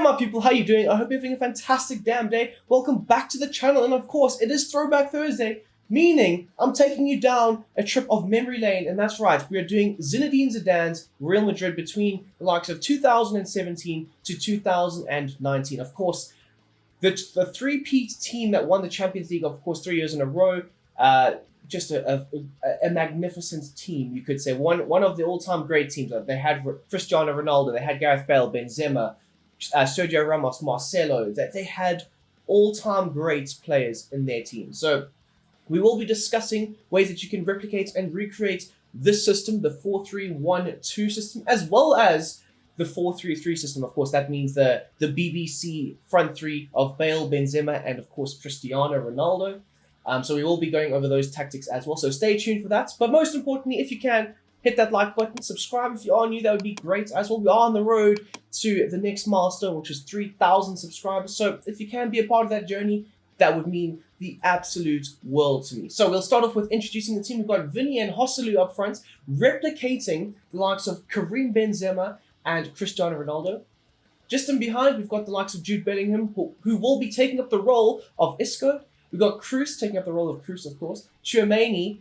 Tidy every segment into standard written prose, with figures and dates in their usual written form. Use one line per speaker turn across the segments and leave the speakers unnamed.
my people, how you doing? I hope you're having a fantastic damn day. Welcome back to the channel, and of course, it is Throwback Thursday, meaning I'm taking you down a trip of memory lane, and that's right, we are doing Zinedine Zidane's Real Madrid between the likes of 2017 to 2019. Of course, the three-peat team that won the Champions League, of course, 3 years in a row. Just a magnificent team, you could say. One of the all-time great teams. They had Cristiano Ronaldo, they had Gareth Bale, Benzema, Sergio Ramos, Marcelo. That they had all-time great players in their team. So we will be discussing ways that you can replicate and recreate this system, the 4-3-1-2 system, as well as the 4-3-3 system. Of course, that means the BBC front three of Bale, Benzema, and of course Cristiano Ronaldo. So we will be going over those tactics as well. So stay tuned for that. But most importantly, if you can, hit that like button, subscribe if you are new, that would be great as well. We are on the road to the next milestone, which is 3,000 subscribers. So if you can be a part of that journey, that would mean the absolute world to me. So we'll start off with introducing the team. We've got Vinny and Joselu up front, replicating the likes of Karim Benzema and Cristiano Ronaldo. Just in behind, we've got the likes of Jude Bellingham, who will be taking up the role of Isco. We've got Cruz taking up the role of Cruz, of course. Tchouameni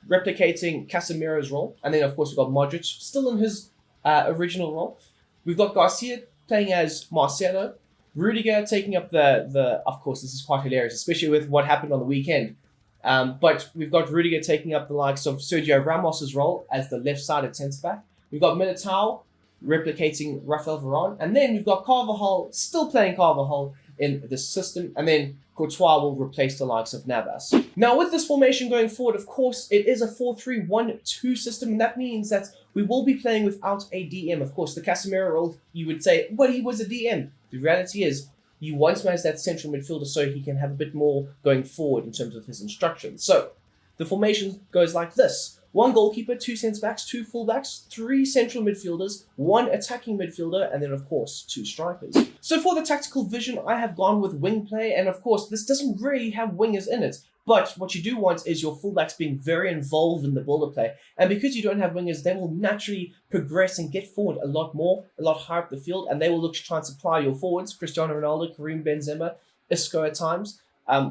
replicating Casemiro's role. And then, of course, we've got Modric still in his original role. We've got Garcia playing as Marcelo. Rudiger taking up of course, this is quite hilarious, especially with what happened on the weekend. But we've got Rudiger taking up the likes of Sergio Ramos's role as the left-sided centre-back. We've got Militao replicating Rafael Varane. And then we've got Carvajal still playing Carvajal in this system. And then Courtois will replace the likes of Navas. Now, with this formation going forward, of course, it is a 4-3-1-2 system, and that means that we will be playing without a DM. Of course, the Casemiro role, you would say, but he was a DM. The reality is, you want him as that central midfielder so he can have a bit more going forward in terms of his instructions. So, the formation goes like this. 1 goalkeeper, 2 centre-backs, 2 full-backs, 3 central midfielders, 1 attacking midfielder, and then, of course, 2 strikers. So for the tactical vision, I have gone with wing play, and of course, this doesn't really have wingers in it. But what you do want is your fullbacks being very involved in the build-up play. And because you don't have wingers, they will naturally progress and get forward a lot more, a lot higher up the field, and they will look to try and supply your forwards, Cristiano Ronaldo, Karim Benzema, Isco at times,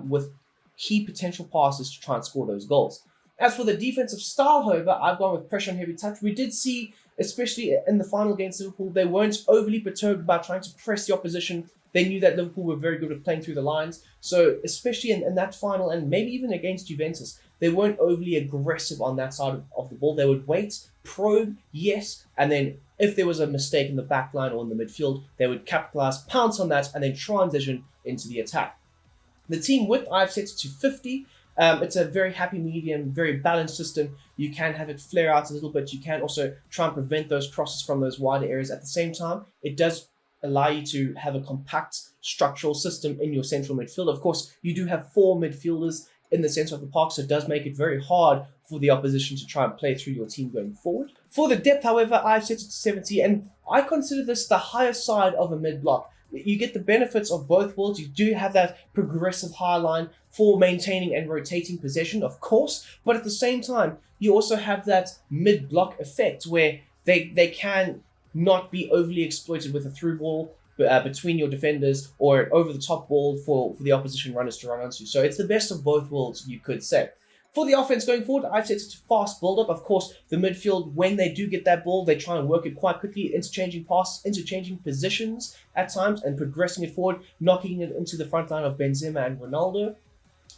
with key potential passes to try and score those goals. As for the defensive style, however, I've gone with pressure and heavy touch. We did see, especially in the final against Liverpool, they weren't overly perturbed about trying to press the opposition. They knew that Liverpool were very good at playing through the lines. So especially in that final, and maybe even against Juventus, they weren't overly aggressive on that side of the ball. They would wait, probe, yes, and then if there was a mistake in the back line or in the midfield, they would capitalize, pounce on that, and then transition into the attack. The team width, I've set it to 50. It's a very happy medium, very balanced system. You can have it flare out a little bit. You can also try and prevent those crosses from those wider areas. At the same time, it does allow you to have a compact structural system in your central midfield. Of course, you do have 4 midfielders in the center of the park, so it does make it very hard for the opposition to try and play through your team going forward. For the depth, however, I've set it to 70, and I consider this the higher side of a mid-block. You get the benefits of both worlds. You do have that progressive high line for maintaining and rotating possession, of course, but at the same time, you also have that mid-block effect where they can not be overly exploited with a through ball between your defenders or over the top ball for the opposition runners to run onto. So it's the best of both worlds, you could say. For the offense going forward, I've set it to fast build-up. Of course, the midfield, when they do get that ball, they try and work it quite quickly, interchanging passes, interchanging positions at times, and progressing it forward, knocking it into the front line of Benzema and Ronaldo.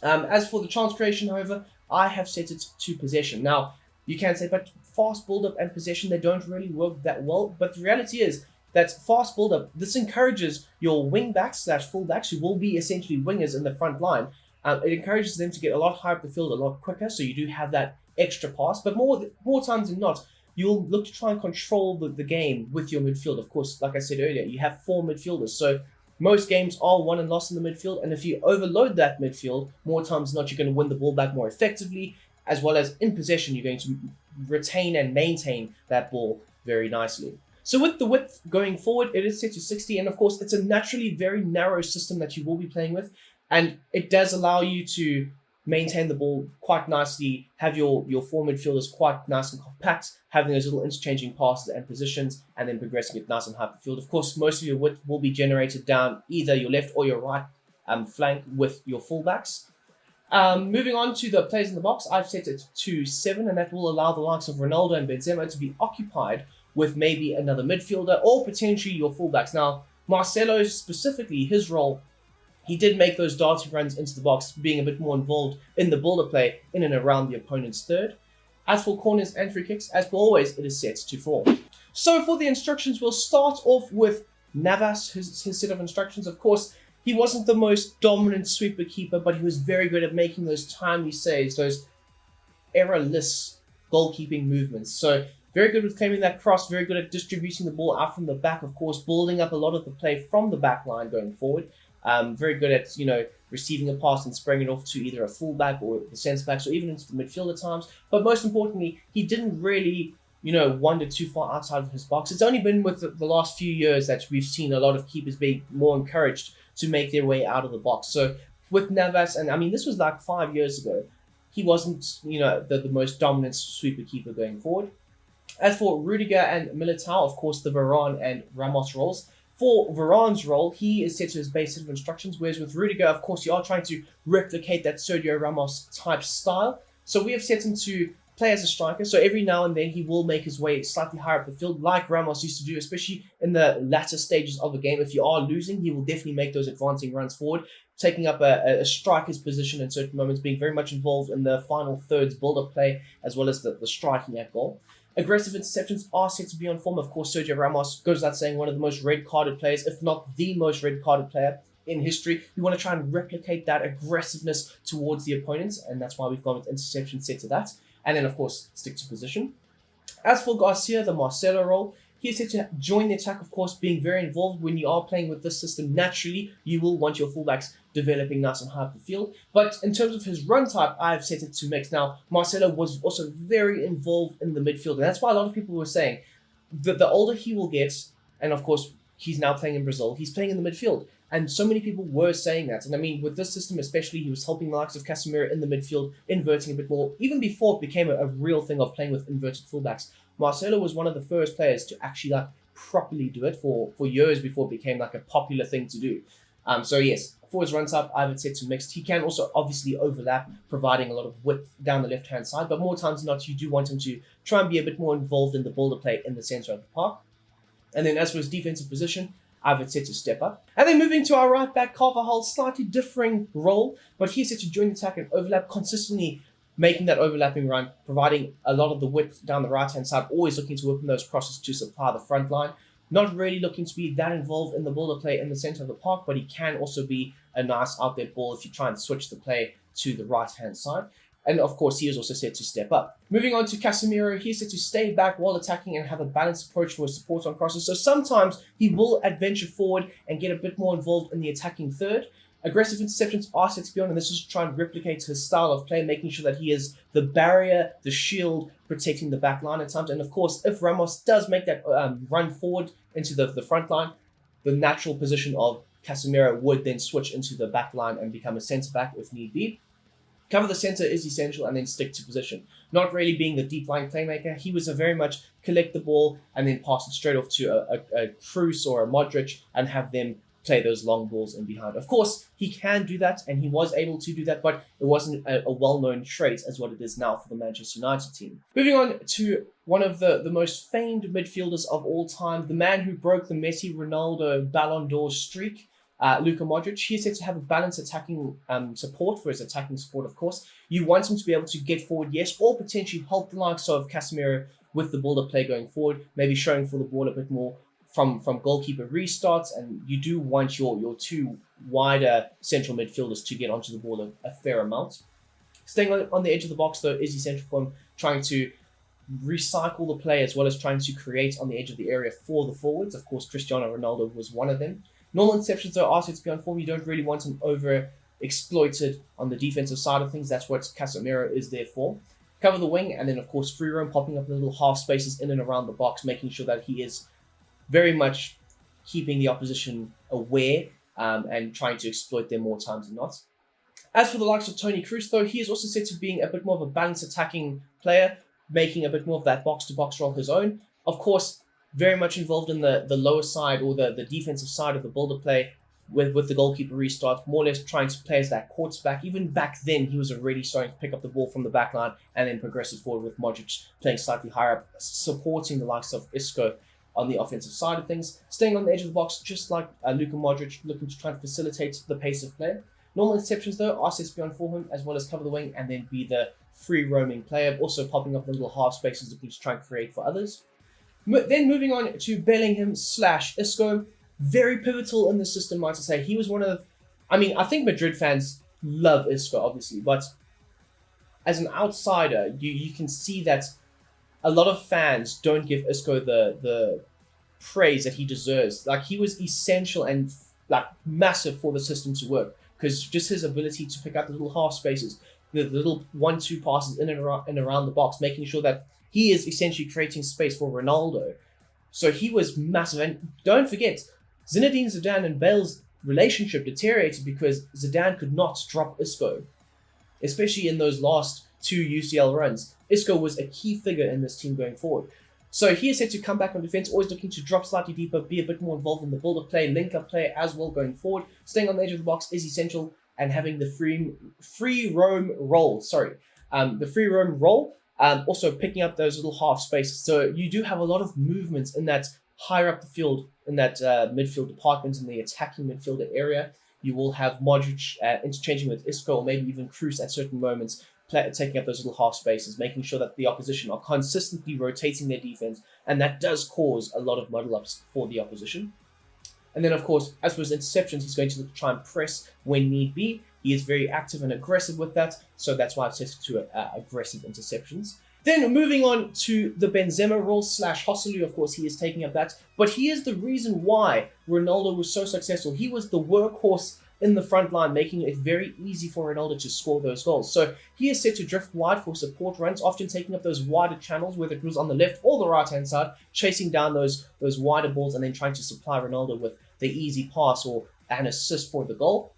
As for the chance creation, however, I have set it to possession. Now, you can say, but fast build-up and possession, they don't really work that well. But the reality is that fast build-up, this encourages your wing-backs/full-backs, who will be essentially wingers in the front line. It encourages them to get a lot higher up the field a lot quicker, so you do have that extra pass. But more times than not, you'll look to try and control the game with your midfield. Of course, like I said earlier, you have 4 midfielders, so most games are won and lost in the midfield. And if you overload that midfield, more times than not, you're going to win the ball back more effectively, as well as in possession, you're going to retain and maintain that ball very nicely. So with the width going forward, it is set to 60, and of course, it's a naturally very narrow system that you will be playing with. And it does allow you to maintain the ball quite nicely, have your four midfielders quite nice and compact, having those little interchanging passes and positions, and then progressing it nice and high up the field. Of course, most of your width will be generated down either your left or your right flank with your fullbacks. Moving on to the players in the box, I've set it to 7, and that will allow the likes of Ronaldo and Benzema to be occupied with maybe another midfielder or potentially your fullbacks. Now, Marcelo specifically, his role, he did make those darting runs into the box, being a bit more involved in the build-up play in and around the opponent's third. As for corners and free kicks, as per always, it is set to 4. So for the instructions, we'll start off with Navas, his set of instructions. Of course, he wasn't the most dominant sweeper keeper, but he was very good at making those timely saves, those errorless goalkeeping movements. So very good with claiming that cross, very good at distributing the ball out from the back, of course, building up a lot of the play from the back line going forward. Very good at, receiving a pass and spraying it off to either a fullback or the centre backs or even into the midfield at times. But most importantly, he didn't really, wander too far outside of his box. It's only been with the last few years that we've seen a lot of keepers being more encouraged to make their way out of the box. So with Navas, and I mean, this was like 5 years ago, he wasn't, the most dominant sweeper keeper going forward. As for Rudiger and Militao, of course, the Varane and Ramos roles. For Varane's role, he is set to his base set of instructions, whereas with Rudiger, of course, you are trying to replicate that Sergio Ramos type style. So we have set him to play as a striker. So every now and then he will make his way slightly higher up the field, like Ramos used to do, especially in the latter stages of the game. If you are losing, he will definitely make those advancing runs forward, taking up a striker's position in certain moments, being very much involved in the final thirds build-up play, as well as the striking at goal. Aggressive interceptions are set to be on form. Of course, Sergio Ramos goes without saying, one of the most red-carded players, if not the most red-carded player in history. You want to try and replicate that aggressiveness towards the opponents, and that's why we've gone with interception set to that. And then, of course, stick to position. As for Garcia, the Marcelo role, he is set to join the attack, of course, being very involved. When you are playing with this system, naturally, you will want your fullbacks developing nice and high up the field. But in terms of his run type, I've set it to mix. Now, Marcelo was also very involved in the midfield, and that's why a lot of people were saying that the older he will get, and of course, he's now playing in Brazil, he's playing in the midfield. And so many people were saying that. And I mean, with this system especially, he was helping the likes of Casemiro in the midfield, inverting a bit more, even before it became a real thing of playing with inverted fullbacks. Marcelo was one of the first players to actually properly do it for years before it became a popular thing to do. So yes, for his run type, I have it set to mixed. He can also obviously overlap, providing a lot of width down the left-hand side, but more times than not, you do want him to try and be a bit more involved in the builder play in the centre of the park. And then as for his defensive position, I have it set to step up. And then moving to our right back, Carvajal, slightly differing role, but he's set to join the attack and overlap, consistently making that overlapping run, providing a lot of the width down the right-hand side, always looking to open those crosses to supply the front line. Not really looking to be that involved in the builder play in the centre of the park, but he can also be a nice out there ball if you try and switch the play to the right-hand side. And of course, he is also set to step up. Moving on to Casemiro, he's set to stay back while attacking and have a balanced approach for his support on crosses. So sometimes he will adventure forward and get a bit more involved in the attacking third. Aggressive interceptions are set to be on, and this is to try and replicate his style of play, making sure that he is the barrier, the shield, protecting the back line at times. And of course, if Ramos does make that run forward into the front line, the natural position of Casemiro would then switch into the back line and become a centre-back if need be. Cover the centre is essential, and then stick to position. Not really being the deep-lying playmaker, he was a very much collect the ball and then pass it straight off to a Kroos or a Modric and have them play those long balls in behind. Of course, he can do that, and he was able to do that, but it wasn't a well-known trait as what it is now for the Manchester United team. Moving on to one of the most famed midfielders of all time, the man who broke the Messi, Ronaldo, Ballon d'Or streak, Luka Modric. He's set to have a balanced attacking support for his attacking support, of course. You want him to be able to get forward, yes, or potentially help the likes of Casemiro with the build-up play going forward, maybe showing for the ball a bit more from goalkeeper restarts, and you do want your two wider central midfielders to get onto the ball a fair amount. Staying on the edge of the box, though, is essential for him, trying to recycle the play as well as trying to create on the edge of the area for the forwards. Of course, Cristiano Ronaldo was one of them. Normal interceptions, though, are set to be on form. You don't really want him over-exploited on the defensive side of things. That's what Casemiro is there for. Cover the wing, and then, of course, free roam, popping up the little half spaces in and around the box, making sure that he is very much keeping the opposition aware and trying to exploit them more times than not. As for the likes of Toni Kroos, though, he is also said to being a bit more of a balanced attacking player, making a bit more of that box-to-box role his own. Of course, very much involved in the lower side or the defensive side of the builder play with the goalkeeper restart, more or less trying to play as that quarterback. Even back then, he was already starting to pick up the ball from the back line and then progress it forward with Modric playing slightly higher up, supporting the likes of Isco on the offensive side of things, staying on the edge of the box, just like Luka Modric, looking to try and facilitate the pace of play. Normal interceptions, though, are set to be on for him, as well as cover the wing and then be the free roaming player, also popping up in little half spaces looking to try and create for others. Then moving on to Bellingham / Isco, very pivotal in the system, might I say. He was one of, I think Madrid fans love Isco, obviously, but as an outsider, you can see that a lot of fans don't give Isco the praise that he deserves. Like, he was essential and like massive for the system to work, because just his ability to pick out the little half spaces, the little 1-2 passes in and around the box, making sure that he is essentially creating space for Ronaldo. So he was massive. And don't forget, Zinedine Zidane and Bale's relationship deteriorated because Zidane could not drop Isco, especially in those last 2 UCL runs. Isco was a key figure in this team going forward. So he is set to come back on defense, always looking to drop slightly deeper, be a bit more involved in the build-up play, link-up play as well going forward. Staying on the edge of the box is essential, and having the free roam role. Also picking up those little half spaces. So you do have a lot of movements in that higher up the field, in that midfield department, in the attacking midfielder area. You will have Modric interchanging with Isco, or maybe even Kroos at certain moments, taking up those little half spaces, making sure that the opposition are consistently rotating their defense, and that does cause a lot of muddle-ups for the opposition. And then, of course, as for his interceptions, he's going to try and press when need be. He is very active and aggressive with that, so that's why I've set it to aggressive interceptions. Then moving on to the Benzema role / Joselu, of course, he is taking up that, but he is the reason why Ronaldo was so successful. He was the workhorse in the front line, making it very easy for Ronaldo to score those goals. So he is set to drift wide for support runs, often taking up those wider channels, whether it was on the left or the right-hand side, chasing down those wider balls and then trying to supply Ronaldo with the easy pass or an assist for the goal.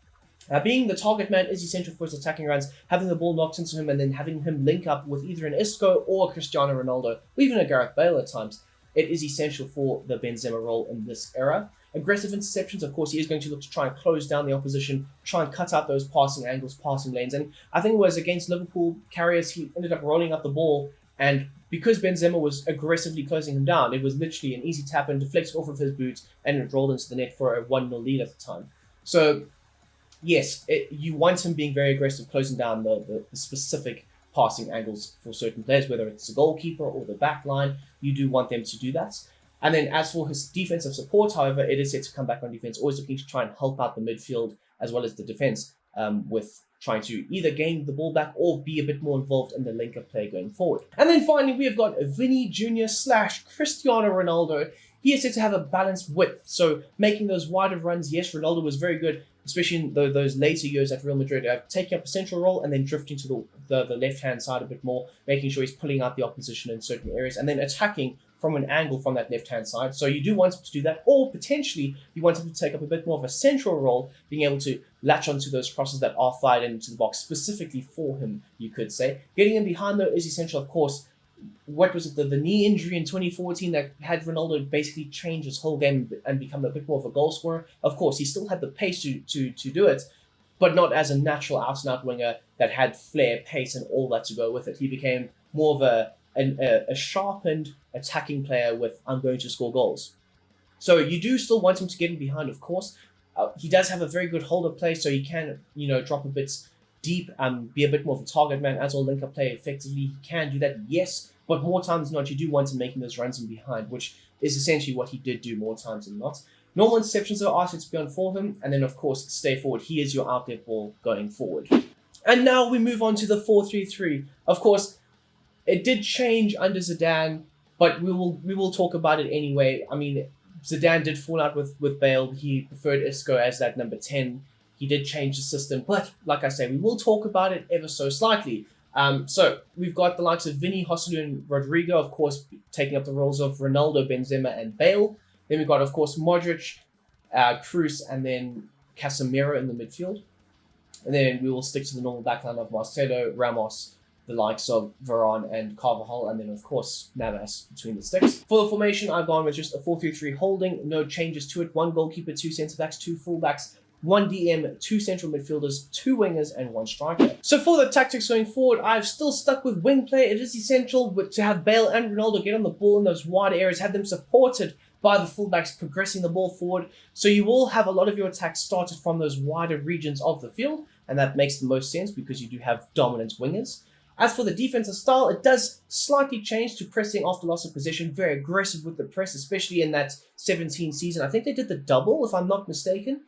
Being the target man is essential for his attacking runs, having the ball knocked into him and then having him link up with either an Isco or a Cristiano Ronaldo, or even a Gareth Bale at times. It is essential for the Benzema role in this era. Aggressive interceptions, of course, he is going to look to try and close down the opposition, try and cut out those passing angles, passing lanes. And I think it was against Liverpool Carriers, he ended up rolling up the ball, and because Benzema was aggressively closing him down, it was literally an easy tap and deflected off of his boots, and it rolled into the net for a 1-0 lead at the time. So yes, you want him being very aggressive, closing down the specific passing angles for certain players, whether it's the goalkeeper or the back line. You do want them to do that. And then as for his defensive support, however, it is set to come back on defense, always looking to try and help out the midfield as well as the defense with trying to either gain the ball back or be a bit more involved in the link-up play going forward. And then finally, we have got Vinny Jr. / Cristiano Ronaldo. He is set to have a balanced width, so making those wider runs. Yes, Ronaldo was very good, especially in those later years at Real Madrid, taking up a central role and then drifting to the left-hand side a bit more, making sure he's pulling out the opposition in certain areas and then attacking from an angle from that left-hand side. So you do want him to do that, or potentially you want him to take up a bit more of a central role, being able to latch onto those crosses that are fired into the box specifically for him, you could say. Getting him behind, though, is essential, of course. What was it, the knee injury in 2014 that had Ronaldo basically change his whole game and become a bit more of a goal scorer? Of course, he still had the pace to do it, but not as a natural out-and-out winger that had flair, pace, and all that to go with it. He became more of a sharpened attacking player with I'm going to score goals. So you do still want him to get him behind, of course. He does have a very good holder play, so he can, drop a bit deep and be a bit more of a target man as well, link up play effectively. He can do that, yes, but more times than not, you do want him making those runs in behind, which is essentially what he did do more times than not. Normal interceptions are asked to be on for him, and then of course, stay forward. He is your outlet ball going forward. And now we move on to the 4-3-3. Of course, it did change under Zidane, but we will talk about it anyway. I mean, Zidane did fall out with Bale. He preferred Isco as that number 10. He did change the system, but like I say, we will talk about it ever so slightly. So we've got the likes of Vinny, Joselu, and Rodrigo, of course, taking up the roles of Ronaldo, Benzema, and Bale. Then we've got, of course, Modric, Kroos, and then Casemiro in the midfield. And then we will stick to the normal backline of Marcelo, Ramos, the likes of Varane and Carvajal, and then of course Navas between the sticks. For the formation, I've gone with just a 4-3-3 holding, no changes to it. 1 goalkeeper, 2 centre-backs, 2 full-backs, 1 DM, 2 central midfielders, 2 wingers, and 1 striker. So for the tactics going forward, I've still stuck with wing play. It is essential to have Bale and Ronaldo get on the ball in those wide areas, have them supported by the fullbacks progressing the ball forward. So you will have a lot of your attacks started from those wider regions of the field, and that makes the most sense because you do have dominant wingers. As for the defensive style, it does slightly change to pressing after loss of possession, very aggressive with the press, especially in that 17 season. I think they did the double, if I'm not mistaken.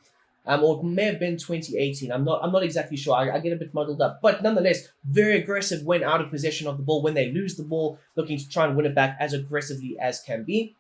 Or it may have been 2018. I'm not exactly sure. I get a bit muddled up. But nonetheless, very aggressive when out of possession of the ball. When they lose the ball, looking to try and win it back as aggressively as can be.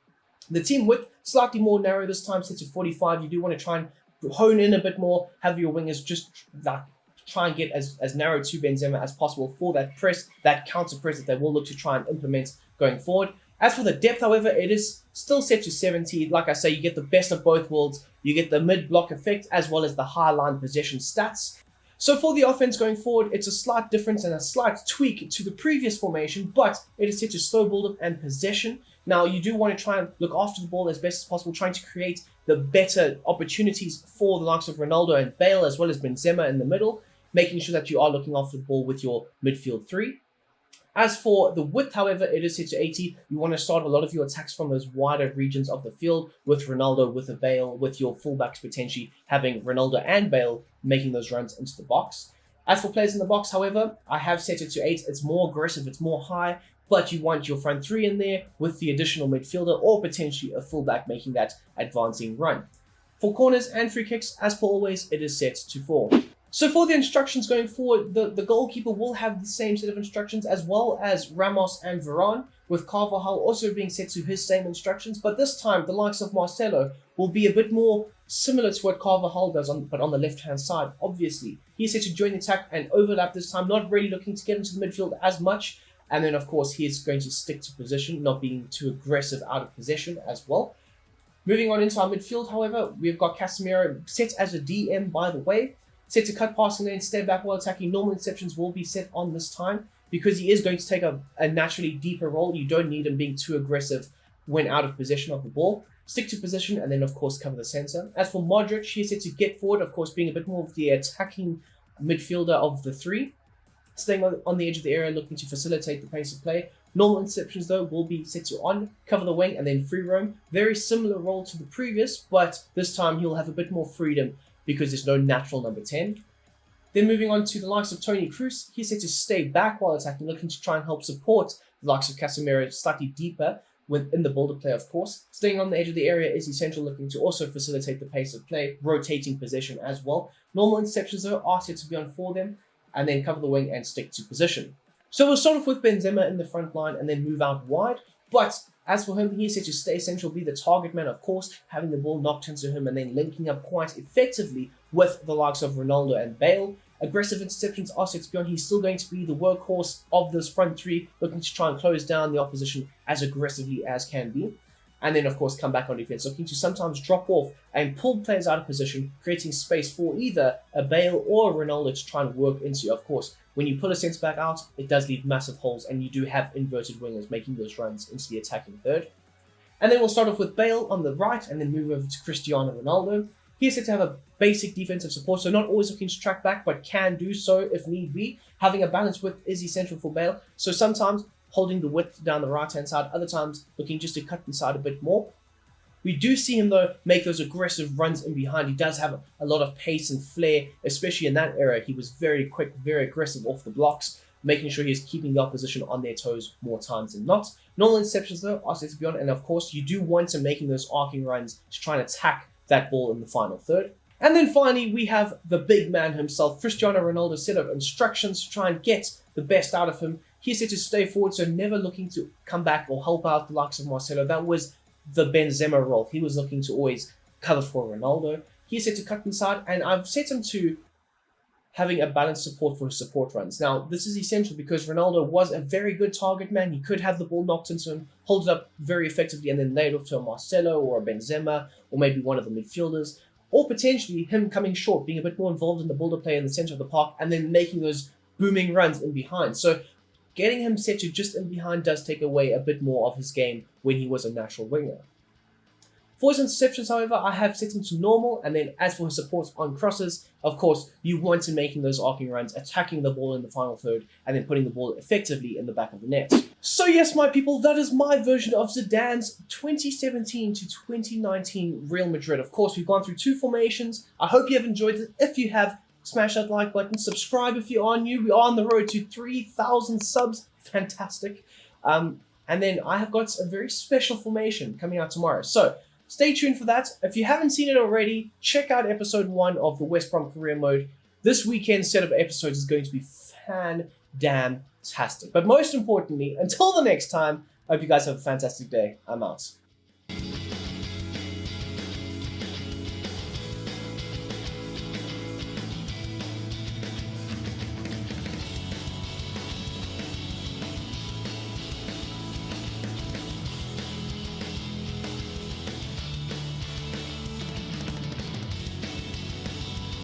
The team width, slightly more narrow this time, set to 45. You do want to try and hone in a bit more, have your wingers just like try and get as narrow to Benzema as possible for that press, that counter press that they will look to try and implement going forward. As for the depth, however, it is still set to 70. Like I say, you get the best of both worlds. You get the mid-block effect as well as the high-line possession stats. So for the offense going forward, it's a slight difference and a slight tweak to the previous formation, but it is set to slow build-up and possession. Now, you do want to try and look after the ball as best as possible, trying to create the better opportunities for the likes of Ronaldo and Bale, as well as Benzema in the middle, making sure that you are looking after the ball with your midfield 3. As for the width, however, it is set to 80. You want to start a lot of your attacks from those wider regions of the field with Ronaldo, with a Bale, with your fullbacks potentially having Ronaldo and Bale making those runs into the box. As for players in the box, however, I have set it to 8. It's more aggressive, it's more high, but you want your front 3 in there with the additional midfielder or potentially a fullback making that advancing run. For corners and free kicks, as per always, it is set to 4. So for the instructions going forward, the goalkeeper will have the same set of instructions as well as Ramos and Varane, with Carvajal also being set to his same instructions. But this time, the likes of Marcelo will be a bit more similar to what Carvajal does, but on the left-hand side, obviously. He's set to join the attack and overlap this time, not really looking to get into the midfield as much. And then, of course, he is going to stick to position, not being too aggressive out of possession as well. Moving on into our midfield, however, we've got Casemiro set as a DM, by the way. Set to cut passing lane, stay back while attacking. Normal interceptions will be set on this time because he is going to take a naturally deeper role. You don't need him being too aggressive when out of possession of the ball. Stick to position and then, of course, cover the center. As for Modric, he is set to get forward, of course, being a bit more of the attacking midfielder of the 3. Staying on the edge of the area, looking to facilitate the pace of play. Normal interceptions, though, will be set to on, cover the wing, and then free roam. Very similar role to the previous, but this time he'll have a bit more freedom because there's no natural number 10. Then moving on to the likes of Toni Kroos, he's set to stay back while attacking, looking to try and help support the likes of Casemiro slightly deeper within the build-up play, of course. Staying on the edge of the area is essential, looking to also facilitate the pace of play, rotating possession as well. Normal interceptions, though, are set to be on for them, and then cover the wing and stick to position. So we'll start off with Benzema in the front line and then move out wide, but as for him, he is set to stay essential, be the target man, of course, having the ball knocked into him and then linking up quite effectively with the likes of Ronaldo and Bale. Aggressive interceptions are set to be on. He's still going to be the workhorse of this front 3, looking to try and close down the opposition as aggressively as can be. And then, of course, come back on defense, looking to sometimes drop off and pull players out of position, creating space for either a Bale or a Ronaldo to try and work into. Of course, when you pull a centre-back out, it does leave massive holes, and you do have inverted wingers making those runs into the attacking third. And then we'll start off with Bale on the right, and then move over to Cristiano Ronaldo. He is set to have a basic defensive support, so not always looking to track back, but can do so if need be. Having a balanced width is essential for Bale, so sometimes holding the width down the right-hand side, other times looking just to cut inside a bit more. We do see him, though, make those aggressive runs in behind. He does have a lot of pace and flair, especially in that era. He was very quick, very aggressive off the blocks, making sure he's keeping the opposition on their toes more times than not. Normal interceptions, though, are set to be on, and of course, you do want him making those arcing runs to try and attack that ball in the final third. And then finally, we have the big man himself, Cristiano Ronaldo's set of instructions to try and get the best out of him. He's set to stay forward, so never looking to come back or help out the likes of Marcelo. That was the Benzema role. He was looking to always cover for Ronaldo. He's set to cut inside, and I've set him to having a balanced support for his support runs. Now, this is essential because Ronaldo was a very good target man. He could have the ball knocked into him, hold it up very effectively, and then lay it off to a Marcelo or a Benzema, or maybe one of the midfielders. or potentially him coming short, being a bit more involved in the builder play in the center of the park, and then making those booming runs in behind. So getting him set to just in behind does take away a bit more of his game when he was a natural winger. For his interceptions, however, I have set him to normal, and then as for his support on crosses, of course, you want him making those arcing runs, attacking the ball in the final third, and then putting the ball effectively in the back of the net. So yes, my people, that is my version of Zidane's 2017 to 2019 Real Madrid. Of course, we've gone through 2 formations. I hope you have enjoyed it. If you have, smash that like button, subscribe if you are new. We are on the road to 3,000 subs. Fantastic. And then I have got a very special formation coming out tomorrow. So stay tuned for that. If you haven't seen it already, check out episode 1 of the West Brom Career Mode. This weekend's set of episodes is going to be fan-damn-tastic. But most importantly, until the next time, I hope you guys have a fantastic day. I'm out.